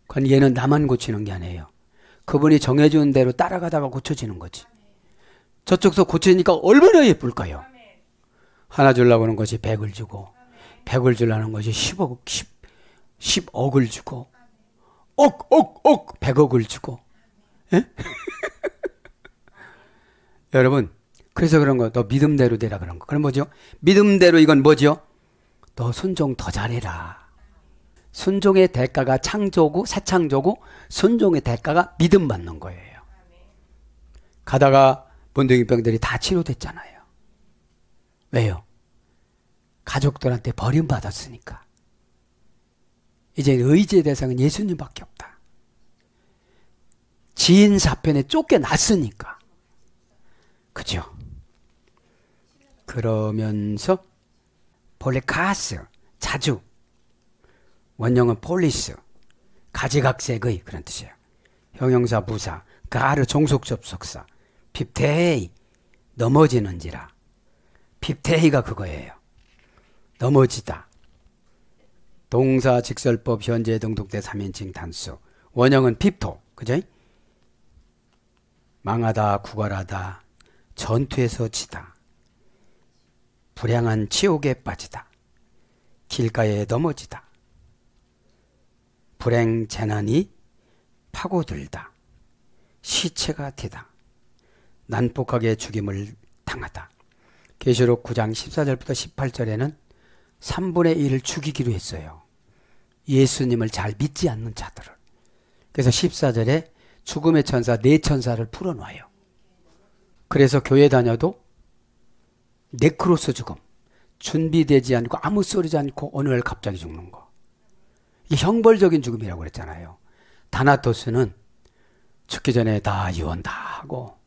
관계는 나만 고치는 게 아니에요. 그분이 정해준 대로 따라가다가 고쳐지는 거지. 저쪽서 고치니까 얼마나 예쁠까요? 하나 주려고 하는 것이 100을 주고 100을 주려는 것이 10억을 주고 억 100억을 주고 예? 여러분 그래서 그런 거 너 믿음대로 되라 그런 거. 그럼 뭐죠? 믿음대로 이건 뭐죠? 너 순종 더 잘해라. 순종의 대가가 창조고 새 창조고 순종의 대가가 믿음 받는 거예요. 가다가 문둥이병들이 다 치료됐잖아요. 왜요? 가족들한테 버림받았으니까. 이제 의지의 대상은 예수님밖에 없다. 지인 사편에 쫓겨났으니까. 그죠? 그러면서 폴레카스, 자주. 원형은 폴리스, 가지각색의 그런 뜻이에요. 형용사 부사, 가르 종속접속사, 핍테이, 넘어지는지라. 핍테이가 그거예요. 넘어지다. 동사, 직설법, 현재, 등동태, 3인칭 단수. 원형은 핍토, 그죠? 망하다, 구걸하다, 전투에서 지다. 불량한 지옥에 빠지다. 길가에 넘어지다. 불행 재난이 파고들다. 시체가 되다. 난폭하게 죽임을 당하다. 계시록 9장 14절부터 18절에는 3분의 1을 죽이기로 했어요. 예수님을 잘 믿지 않는 자들을. 그래서 14절에 죽음의 천사 4천사를 풀어놔요. 그래서 교회 다녀도 네크로스 죽음. 준비되지 않고 아무 소리지 않고 어느 날 갑자기 죽는 거. 이게 형벌적인 죽음이라고 그랬잖아요. 다나토스는 죽기 전에 다 유언 다 하고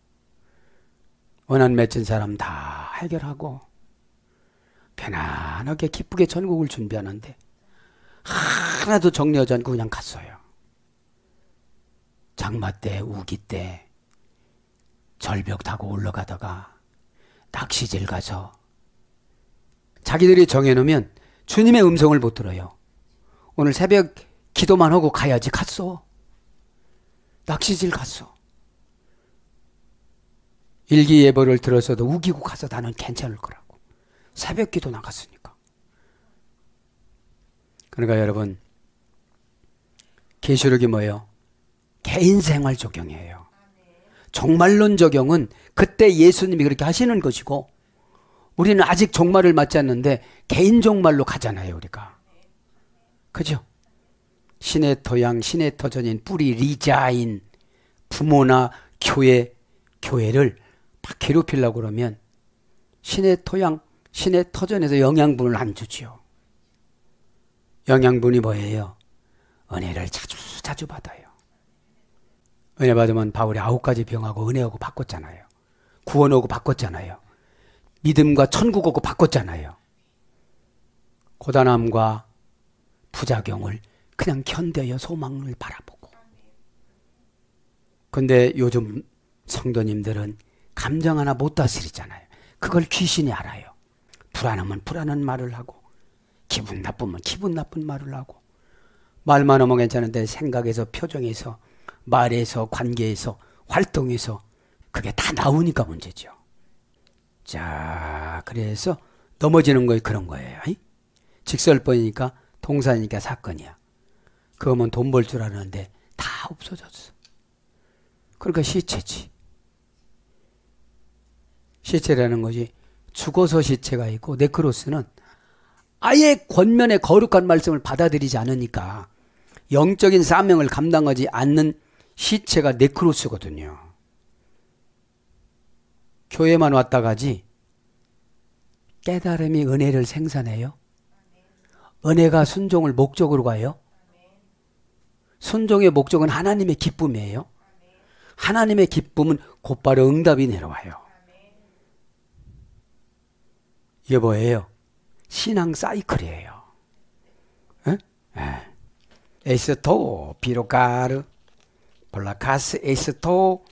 원한 맺힌 사람 다 해결하고 편안하게 기쁘게 전국을 준비하는데 하나도 정리하지 않고 그냥 갔어요. 장마 때 우기 때 절벽 타고 올라가다가 낚시질 가서 자기들이 정해놓으면 주님의 음성을 못 들어요. 오늘 새벽 기도만 하고 가야지 갔어. 낚시질 갔어. 일기예보를 들어서도 우기고 가서 나는 괜찮을 거라고. 새벽 기도 나갔으니까. 그러니까 여러분 계시록이 뭐예요? 개인생활 적용이에요. 종말론 적용은 그때 예수님이 그렇게 하시는 것이고 우리는 아직 종말을 맞지 않는데 개인 종말로 가잖아요. 우리가. 그죠? 신의 토양, 신의 터전인 뿌리 리자인 부모나 교회를 막 괴롭히려고 그러면 신의 토양, 신의 터전에서 영양분을 안 주지요. 영양분이 뭐예요? 은혜를 자주 받아요. 은혜 받으면 바울이 9가지 병하고 은혜하고 바꿨잖아요. 구원하고 바꿨잖아요. 믿음과 천국하고 바꿨잖아요. 고단함과 부작용을 그냥 견뎌요. 소망을 바라보고. 근데 요즘 성도님들은 감정 하나 못 다스리잖아요. 그걸 귀신이 알아요. 불안하면 불안한 말을 하고, 기분 나쁘면 기분 나쁜 말을 하고, 말만 하면 괜찮은데 생각에서, 표정에서, 말에서, 관계에서, 활동에서 그게 다 나오니까 문제죠. 자, 그래서 넘어지는 거에 그런 거예요. 직설법이니까 동사니까 사건이야. 그거면 돈 벌 줄 아는데 다 없어졌어. 그러니까 시체지. 시체라는 것이 죽어서 시체가 있고, 네크로스는 아예 권면의 거룩한 말씀을 받아들이지 않으니까 영적인 사명을 감당하지 않는 시체가 네크로스거든요. 교회만 왔다 가지 깨달음이 은혜를 생산해요? 은혜가 순종을 목적으로 가요? 순종의 목적은 하나님의 기쁨이에요. 하나님의 기쁨은 곧바로 응답이 내려와요. 이게 뭐예요? 신앙 사이클이에요. 에스토 비로가르 볼라카스 에스토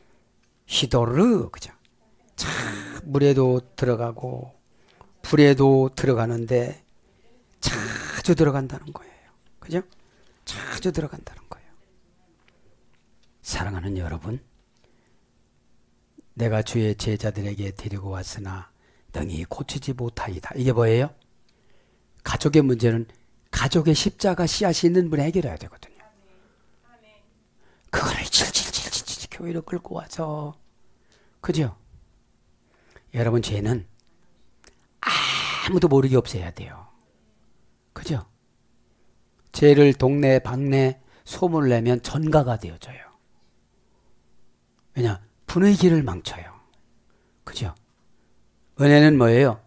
히도르, 그죠? 참 물에도 들어가고 불에도 들어가는데 자주 들어간다는 거예요. 그죠? 자주 들어간다는 거예요. 사랑하는 여러분, 내가 주의 제자들에게 데리고 왔으나 능히 고치지 못하이다. 이게 뭐예요? 가족의 문제는 가족의 십자가 씨앗이 있는 분이 해결해야 되거든요. 그거를 질질질질 교회로 끌고 와서, 그죠? 여러분, 죄는 아무도 모르게 없애야 돼요. 그죠? 죄를 동네 방네 소문을 내면 전가가 되어져요. 왜냐? 분위기를 망쳐요. 그죠? 은혜는 뭐예요?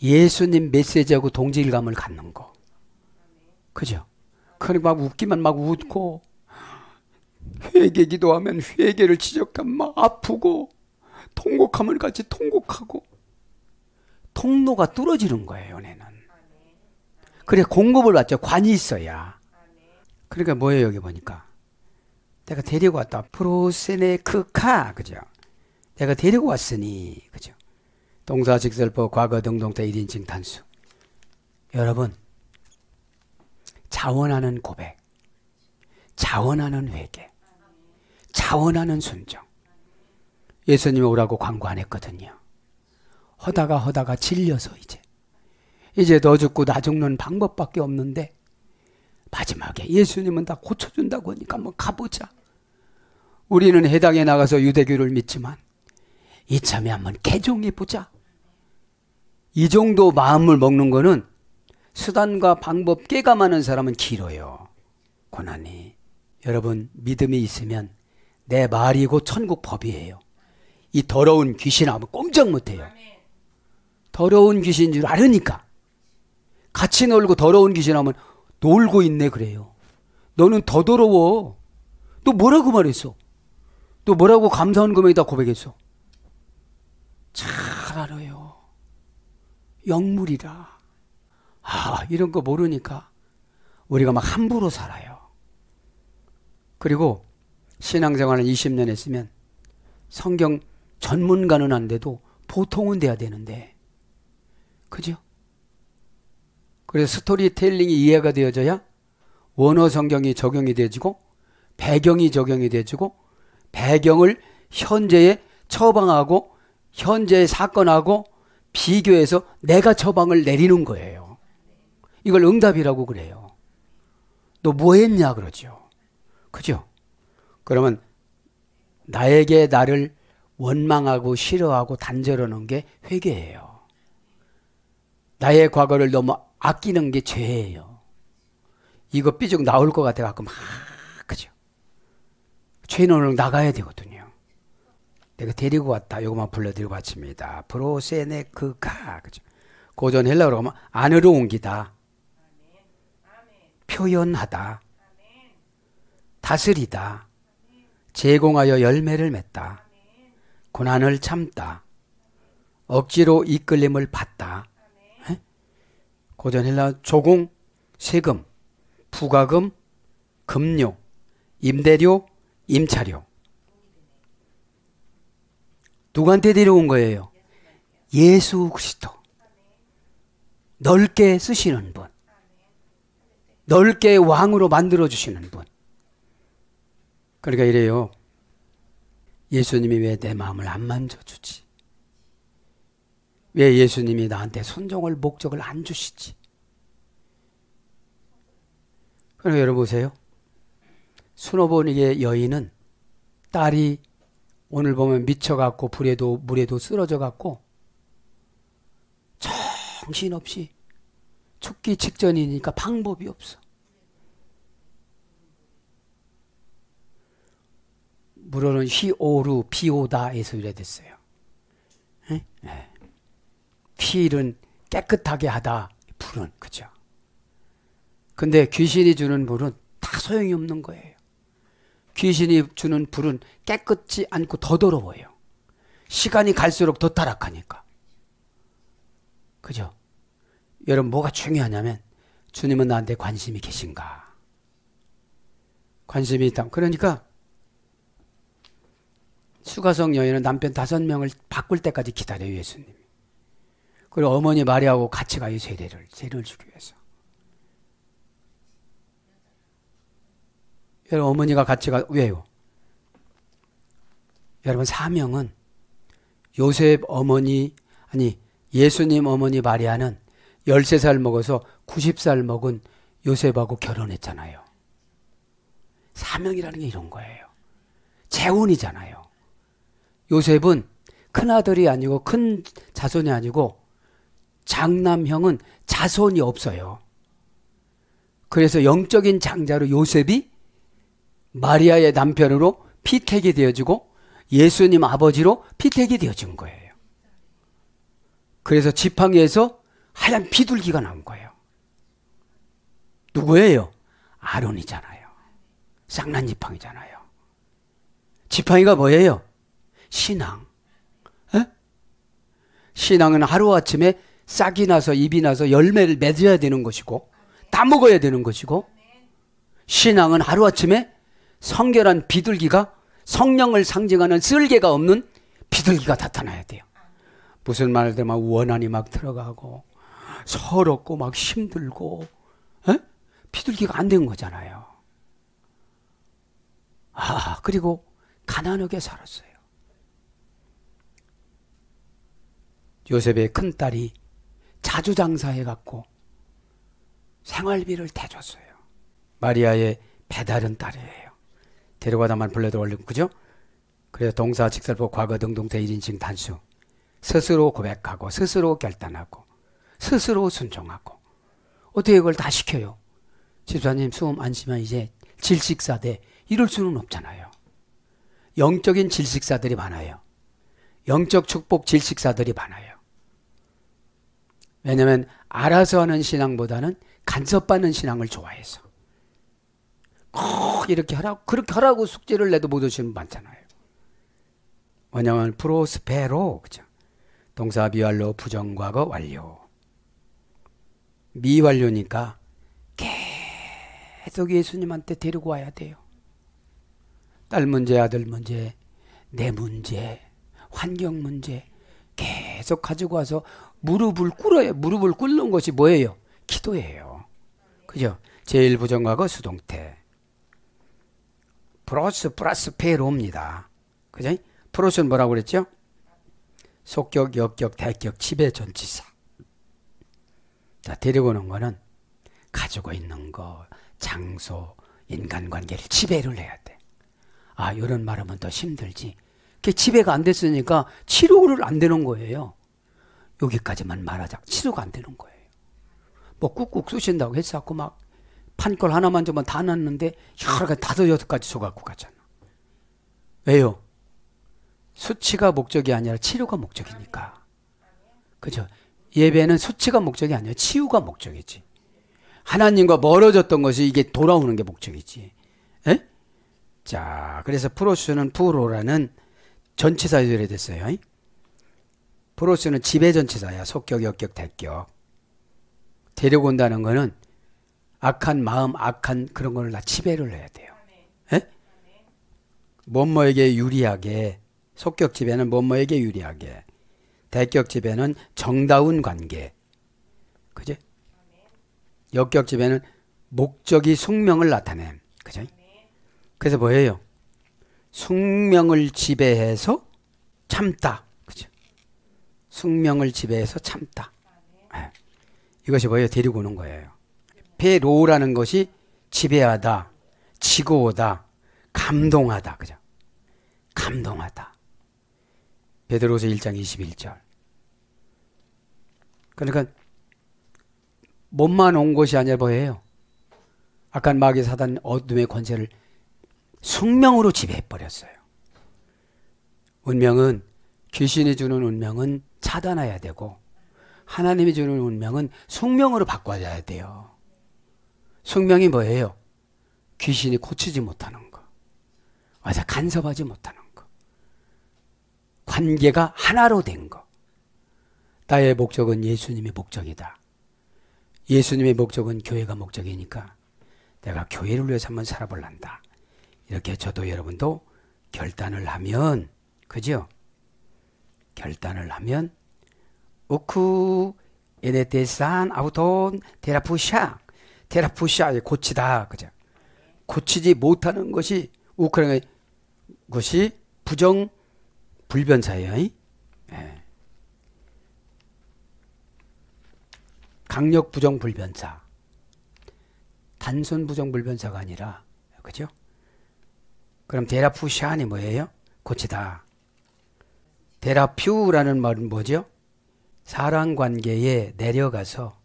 예수님 메시지하고 동질감을 갖는 거. 그죠? 그러니까 막 웃기만 막 웃고, 회개 기도하면 회개를 지적하면 막 아프고, 통곡하면 같이 통곡하고, 통로가 뚫어지는 거예요, 은혜는. 그래, 공급을 받죠. 관이 있어야. 그러니까 뭐예요, 여기 보니까. 내가 데리고 왔다. 프로세네크카, 그죠? 내가 데리고 왔으니, 그죠? 동사, 직설법, 과거, 등동태, 1인칭 단수. 여러분, 자원하는 고백, 자원하는 회개, 자원하는 순종. 예수님이 오라고 광고 안 했거든요. 허다가 질려서 이제 너 죽고 나 죽는 방법밖에 없는데 마지막에 예수님은 다 고쳐준다고 하니까 한번 가보자. 우리는 해당에 나가서 유대교를 믿지만 이참에 한번 개종해보자. 이 정도 마음을 먹는 거는 수단과 방법 깨가 많은 사람은 길어요. 고난이. 여러분, 믿음이 있으면 내 말이 곧 천국 법이에요. 이 더러운 귀신하면 꼼짝 못해요. 더러운 귀신인 줄 알으니까. 같이 놀고 더러운 귀신하면 놀고 있네 그래요. 너는 더 더러워. 너 뭐라고 말했어? 너 뭐라고 감사한 금액에다 고백했어? 잘 알아요. 영물이라. 이런 거 모르니까 우리가 막 함부로 살아요. 그리고 신앙생활을 20년 했으면 성경 전문가는 안 돼도 보통은 돼야 되는데, 그죠? 그래서 스토리텔링이 이해가 되어져야 원어 성경이 적용이 되어지고 배경이 적용이 되어지고 배경을 현재에 처방하고 현재의 사건하고 비교해서 내가 처방을 내리는 거예요. 이걸 응답이라고 그래요. 너 뭐 했냐 그러죠. 그죠? 그러면 나에게 나를 원망하고 싫어하고 단절하는 게 회개예요. 나의 과거를 너무 아끼는 게 죄예요. 이거 삐죽 나올 것 같아 갖고 막, 그죠? 죄는 나가야 되거든요. 내가 데리고 왔다. 이것만 불러드리고 바칩니다. 프로세네크카, 그죠? 고전 헬라어로 하면 안으로 옮기다, 표현하다, 다스리다, 제공하여 열매를 맺다, 고난을 참다, 억지로 이끌림을 받다. 고전 헬라 조공, 세금, 부가금, 급료, 임대료, 임차료. 누구한테 데려온 거예요? 예수 그리스도. 넓게 쓰시는 분. 넓게 왕으로 만들어주시는 분. 그러니까 이래요. 예수님이 왜 내 마음을 안 만져주지? 왜 예수님이 나한테 순종할 목적을 안 주시지? 그러니까 여러분 보세요. 수노보니의 여인은 딸이 오늘 보면 미쳐갖고 불에도 물에도 쓰러져갖고 정신없이 죽기 직전이니까 방법이 없어. 물어는 휘오루 비오다에서 유래됐어요. 휘는 깨끗하게 하다. 불은 그죠. 근데 귀신이 주는 불은 다 소용이 없는 거예요. 귀신이 주는 불은 깨끗지 않고 더 더러워요. 시간이 갈수록 더 타락하니까. 그죠? 여러분 뭐가 중요하냐면 주님은 나한테 관심이 계신가? 관심이 있다. 그러니까 수가성 여인은 남편 5명을 바꿀 때까지 기다려요. 예수님. 그리고 어머니 마리아하고 같이 가요. 세례를 주기 위해서. 여러분 어머니가 같이 가. 왜요? 여러분 사명은 요셉 어머니 아니 예수님 어머니 마리아는 13살 먹어서 90살 먹은 요셉하고 결혼했잖아요. 사명이라는 게 이런 거예요. 재혼이잖아요. 요셉은 큰아들이 아니고 큰 자손이 아니고 장남형은 자손이 없어요. 그래서 영적인 장자로 요셉이 마리아의 남편으로 피택이 되어지고 예수님 아버지로 피택이 되어진 거예요. 그래서 지팡이에서 하얀 비둘기가 나온 거예요. 누구예요? 아론이잖아요. 쌍난 지팡이잖아요. 지팡이가 뭐예요? 신앙. 에? 신앙은 하루아침에 싹이 나서 잎이 나서 열매를 맺어야 되는 것이고 따먹어야 되는 것이고 신앙은 하루아침에 성결한 비둘기가 성령을 상징하는 쓸개가 없는 비둘기가 나타나야 돼요. 무슨 말들 막 원한이 막 들어가고 서럽고 막 힘들고 에? 비둘기가 안 된 거잖아요. 그리고 가난하게 살았어요. 요셉의 큰딸이 자주 장사해갖고 생활비를 대줬어요. 마리아의 배다른 딸이에요. 데려가다만 불러도 올리고 그죠? 그래서 동사, 직설법, 과거, 등동태, 1인칭 단수. 스스로 고백하고 스스로 결단하고 스스로 순종하고 어떻게 그걸 다 시켜요? 집사님 수험 안 쉬면 이제 질식사대 이럴 수는 없잖아요. 영적인 질식사들이 많아요. 영적 축복 질식사들이 많아요. 왜냐하면 알아서 하는 신앙보다는 간섭받는 신앙을 좋아해서 꼭 이렇게 하라고 그렇게 하라고 숙제를 내도 못 오시는 분 많잖아요. 왜냐하면 프로스페로 그죠? 동사 미완료 부정과거 완료. 미완료니까 계속 예수님한테 데리고 와야 돼요. 딸 문제, 아들 문제, 내 문제, 환경 문제 계속 가지고 와서 무릎을 꿇어요. 무릎을 꿇는 것이 뭐예요? 기도예요. 그죠? 제일 부정과거 수동태. 플러스 페로입니다. 그죠? 프로스는 뭐라고 그랬죠? 속격, 역격, 대격, 지배 전치사. 자, 데리고 오는 거는 가지고 있는 거, 장소, 인간관계를 지배를 해야 돼. 이런 말하면 더 힘들지. 그게 지배가 안 됐으니까 치료를 안 되는 거예요. 여기까지만 말하자. 치료가 안 되는 거예요. 뭐 꾹꾹 쑤신다고 해서 막 판걸 하나만 주면 다 났는데 여러 가지 5, 6가지 줘갖고 가잖아. 왜요? 수치가 목적이 아니라 치료가 목적이니까. 그죠? 예배는 수치가 목적이 아니라 치유가 목적이지. 하나님과 멀어졌던 것이 이게 돌아오는 게 목적이지. 에? 자, 그래서 프로스는 프로라는 전치사 유래됐어요. 프로스는 지배 전치사야. 속격, 역격, 대격. 데리고 온다는 거는 악한 마음, 악한 그런 거를 다 지배를 해야 돼요. 에? 뭐뭐에게 유리하게, 속격집에는 뭐뭐에게 유리하게, 대격집에는 정다운 관계, 그죠? 역격집에는 목적이 숙명을 나타냄, 그죠? 그래서 뭐예요? 숙명을 지배해서 참다, 그죠? 숙명을 지배해서 참다. 네. 이것이 뭐예요? 데리고 오는 거예요. 페로라는 것이 지배하다, 지고오다, 감동하다, 그죠? 감동하다. 베드로서 1장 21절. 그러니까 몸만 온 것이 아니라 뭐예요? 아까 마귀 사단 어둠의 권세를 숙명으로 지배해버렸어요. 운명은, 귀신이 주는 운명은 차단해야 되고 하나님이 주는 운명은 숙명으로 바꿔줘야 돼요. 숙명이 뭐예요? 귀신이 고치지 못하는 거, 와서 간섭하지 못하는 거, 관계가 하나로 된 거. 나의 목적은 예수님의 목적이다. 예수님의 목적은 교회가 목적이니까 내가 교회를 위해서 한번 살아볼란다. 이렇게 저도 여러분도 결단을 하면, 그죠? 결단을 하면 우쿠 에네테산 아우톤 테라푸샤, 테라푸샤 고치다, 그죠? 고치지 못하는 것이 우크라이나 것이 부정 불변사예요. 예. 강력 부정 불변사, 단순 부정 불변사가 아니라, 그죠? 그럼 테라푸샤니 뭐예요? 고치다. 테라퓨라는 말은 뭐죠? 사랑관계에 내려가서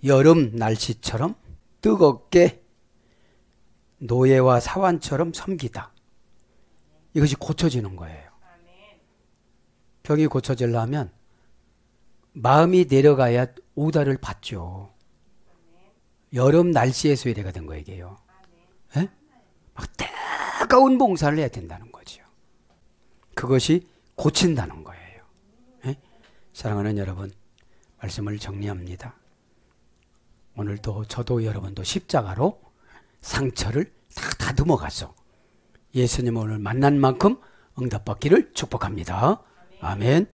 여름 날씨처럼 뜨겁게 노예와 사환처럼 섬기다. 이것이 고쳐지는 거예요. 병이 고쳐지려면 마음이 내려가야 오다를 받죠. 여름 날씨에서 이래가 된 거예요, 이게요. 예? 막 뜨거운 봉사를 해야 된다는 거죠. 그것이 고친다는 거예요. 예? 사랑하는 여러분, 말씀을 정리합니다. 오늘도 저도 여러분도 십자가로 상처를 다 다듬어 가서 예수님 오늘 만난 만큼 응답받기를 축복합니다. 아멘.